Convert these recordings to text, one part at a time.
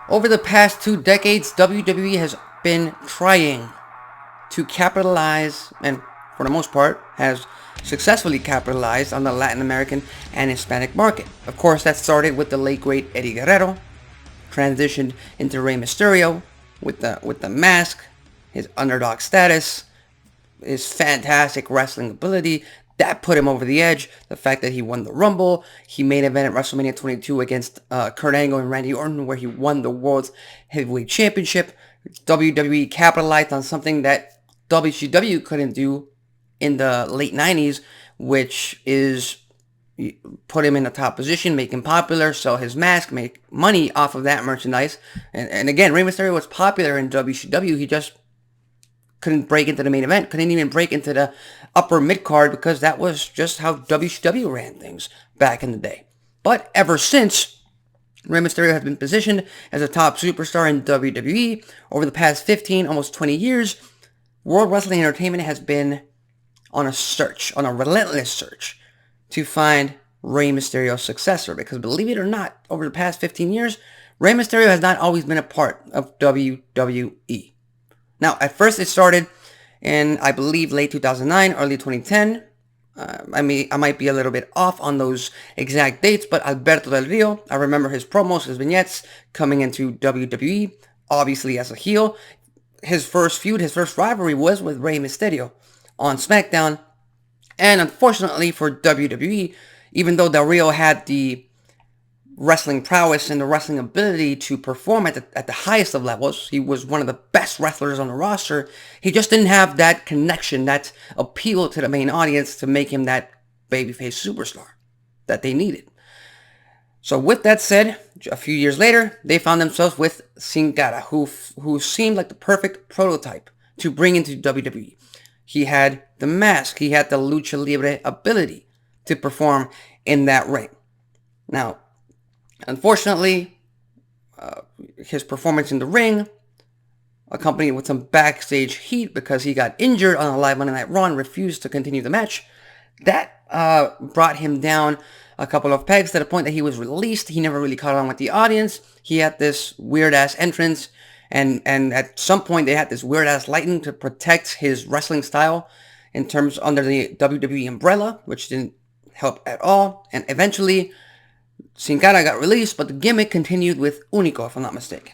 Over the past 2 decades, WWE has been trying to capitalize, and for the most part, has successfully capitalized on the Latin American and Hispanic market. Of course, that started with the late great Eddie Guerrero, transitioned into Rey Mysterio with the mask, his underdog status, his fantastic wrestling ability. That put him over the edge. The fact that he won the Rumble, he main evented WrestleMania 22 against Kurt Angle and Randy Orton, where he won the World Heavyweight Championship. WWE capitalized on something that WCW couldn't do in the late 90s, which is put him in a top position, make him popular, sell his mask, make money off of that merchandise. And again, Rey Mysterio was popular in WCW. He just couldn't break into the main event, couldn't even break into the upper mid-card because that was just how WCW ran things back in the day. But ever since, Rey Mysterio has been positioned as a top superstar in WWE. Over the past 15, almost 20 years, World Wrestling Entertainment has been on a search, on a relentless search, to find Rey Mysterio's successor. Because believe it or not, over the past 15 years, Rey Mysterio has not always been a part of WWE. Now, at first it started in, I believe, late 2009, early 2010. I might be a little bit off on those exact dates, but Alberto Del Rio, I remember his promos, his vignettes coming into WWE, obviously as a heel. His first feud, his first rivalry was with Rey Mysterio on SmackDown. And unfortunately for WWE, even though Del Rio had the wrestling prowess and the wrestling ability to perform at the highest of levels, he was one of the best wrestlers on the roster, he just didn't have that connection, that appeal to the main audience to make him that babyface superstar that they needed. So with that said, a few years later, they found themselves with Sin Cara, who seemed like the perfect prototype to bring into WWE. He had the mask, he had the lucha libre ability to perform in that ring. Now, unfortunately, his performance in the ring, accompanied with some backstage heat because he got injured on a live Monday Night Raw and refused to continue the match, that brought him down a couple of pegs to the point that he was released. He never really caught on with the audience. He had this weird-ass entrance, and at some point they had this weird-ass lighting to protect his wrestling style in terms under the WWE umbrella, which didn't help at all. And eventually, Sin Cara got released, but the gimmick continued with Único, if I'm not mistaken.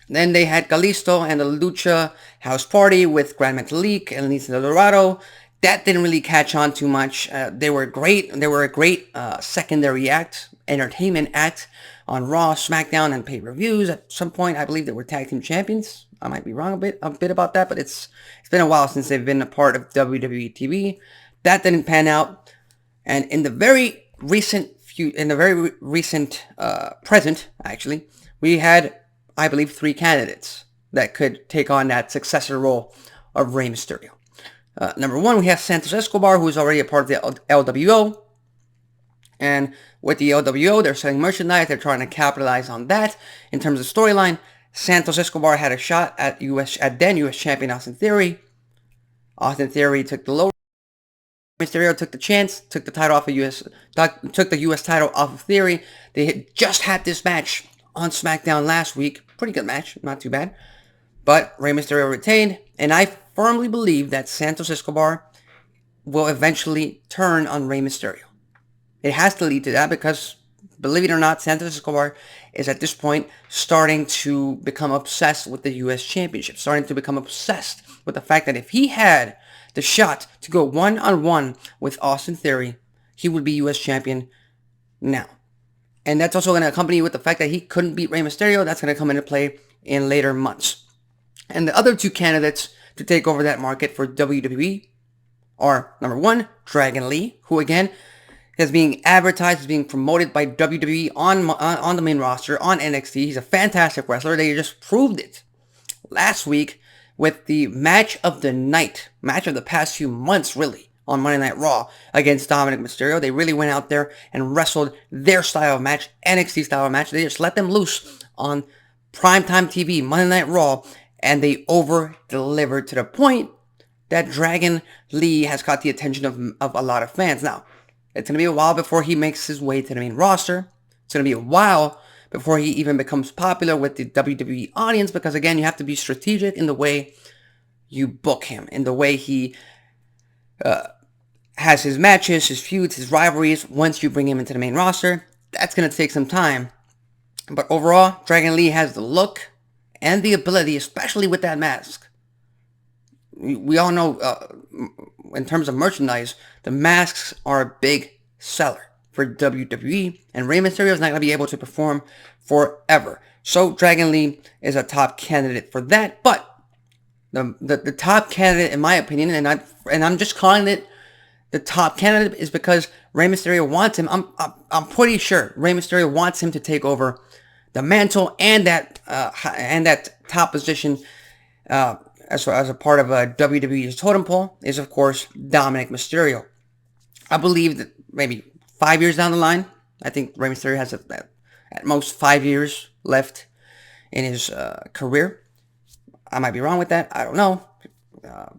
Then they had Kalisto and the Lucha House Party with Gran Metalik and Lisa Del Dorado. That didn't really catch on too much. They were great. They were a great secondary act, entertainment act on Raw, SmackDown, and pay-per-views. At some point, I believe they were tag team champions. I might be wrong a bit about that, but it's been a while since they've been a part of WWE TV. That didn't pan out. And in the very recent present, actually, we had, I believe, 3 candidates that could take on that successor role of Rey Mysterio. Number 1, we have Santos Escobar, who is already a part of the LWO. And with the LWO, they're selling merchandise. They're trying to capitalize on that. In terms of storyline, Santos Escobar had a shot at then U.S. champion Austin Theory. Austin Theory took the low. Mysterio took the chance, took the U.S. title off of Theory. They had just had this match on SmackDown last week. Pretty good match, not too bad. But Rey Mysterio retained, and I firmly believe that Santos Escobar will eventually turn on Rey Mysterio. It has to lead to that because, believe it or not, Santos Escobar is at this point starting to become obsessed with the U.S. Championship, starting to become obsessed with the fact that if he had the shot to go one-on-one with Austin Theory, he would be U.S. champion now. And that's also going to accompany with the fact that he couldn't beat Rey Mysterio. That's going to come into play in later months. And the other 2 candidates to take over that market for WWE are, number 1, Dragon Lee, who again is being advertised, is being promoted by WWE on the main roster, on NXT. He's a fantastic wrestler. They just proved it last week with the match of the night, match of the past few months, really, on Monday Night Raw against Dominic Mysterio. They really went out there and wrestled their style of match, NXT style of match. They just let them loose on primetime TV, Monday Night Raw, and they over-delivered to the point that Dragon Lee has caught the attention of a lot of fans. Now, it's going to be a while before he makes his way to the main roster. It's going to be a while before he even becomes popular with the WWE audience, because again, you have to be strategic in the way you book him, in the way he has his matches, his feuds, his rivalries. Once you bring him into the main roster, that's going to take some time. But overall, Dragon Lee has the look and the ability, especially with that mask. We all know, in terms of merchandise, the masks are a big seller for WWE, and Rey Mysterio is not going to be able to perform forever. So Dragon Lee is a top candidate for that. But the top candidate, in my opinion, and I'm just calling it the top candidate, is because Rey Mysterio wants him. I'm pretty sure Rey Mysterio wants him to take over the mantle and that top position as a part of WWE's totem pole is, of course, Dominic Mysterio. I believe that maybe 5 years down the line, I think Rey Mysterio has at most 5 years left in his career. I might be wrong with that. I don't know.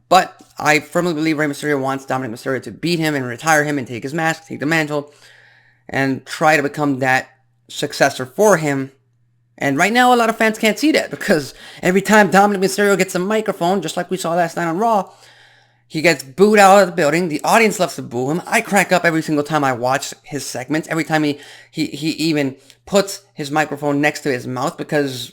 But I firmly believe Rey Mysterio wants Dominic Mysterio to beat him and retire him and take his mask, take the mantle, and try to become that successor for him. And right now, a lot of fans can't see that, because every time Dominic Mysterio gets a microphone, just like we saw last night on Raw, he gets booed out of the building. The audience loves to boo him. I crack up every single time I watch his segments. Every time he even puts his microphone next to his mouth, because,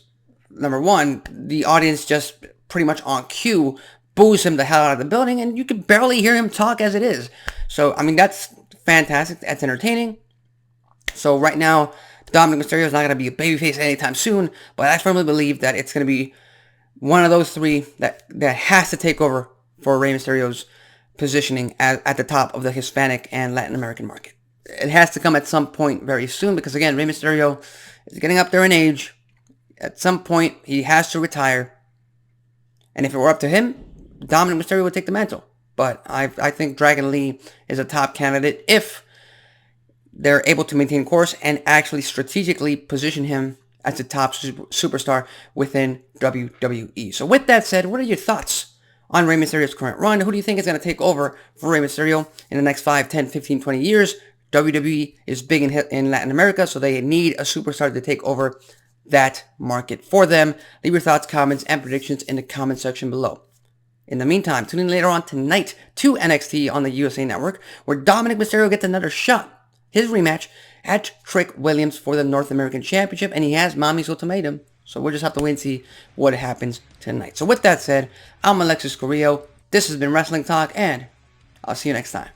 number one, the audience just pretty much on cue boos him the hell out of the building, and you can barely hear him talk as it is. So, I mean, that's fantastic. That's entertaining. So right now, Dominic Mysterio is not going to be a babyface anytime soon, but I firmly believe that it's going to be one of those three that has to take over for Rey Mysterio's positioning at the top of the Hispanic and Latin American market. It has to come at some point very soon, because again, Rey Mysterio is getting up there in age. At some point, he has to retire. And if it were up to him, Dominic Mysterio would take the mantle. But I think Dragon Lee is a top candidate if they're able to maintain course and actually strategically position him as the top superstar within WWE. So with that said, what are your thoughts on Rey Mysterio's current run? Who do you think is going to take over for Rey Mysterio in the next 5, 10, 15, 20 years? WWE is big in Latin America, so they need a superstar to take over that market for them. Leave your thoughts, comments, and predictions in the comment section below. In the meantime, tune in later on tonight to NXT on the USA Network, where Dominic Mysterio gets another shot, his rematch, at Trick Williams for the North American Championship, and he has Mommy's ultimatum. So we'll just have to wait and see what happens tonight. So with that said, I'm Alexis Carrillo. This has been Wrestling Talk, and I'll see you next time.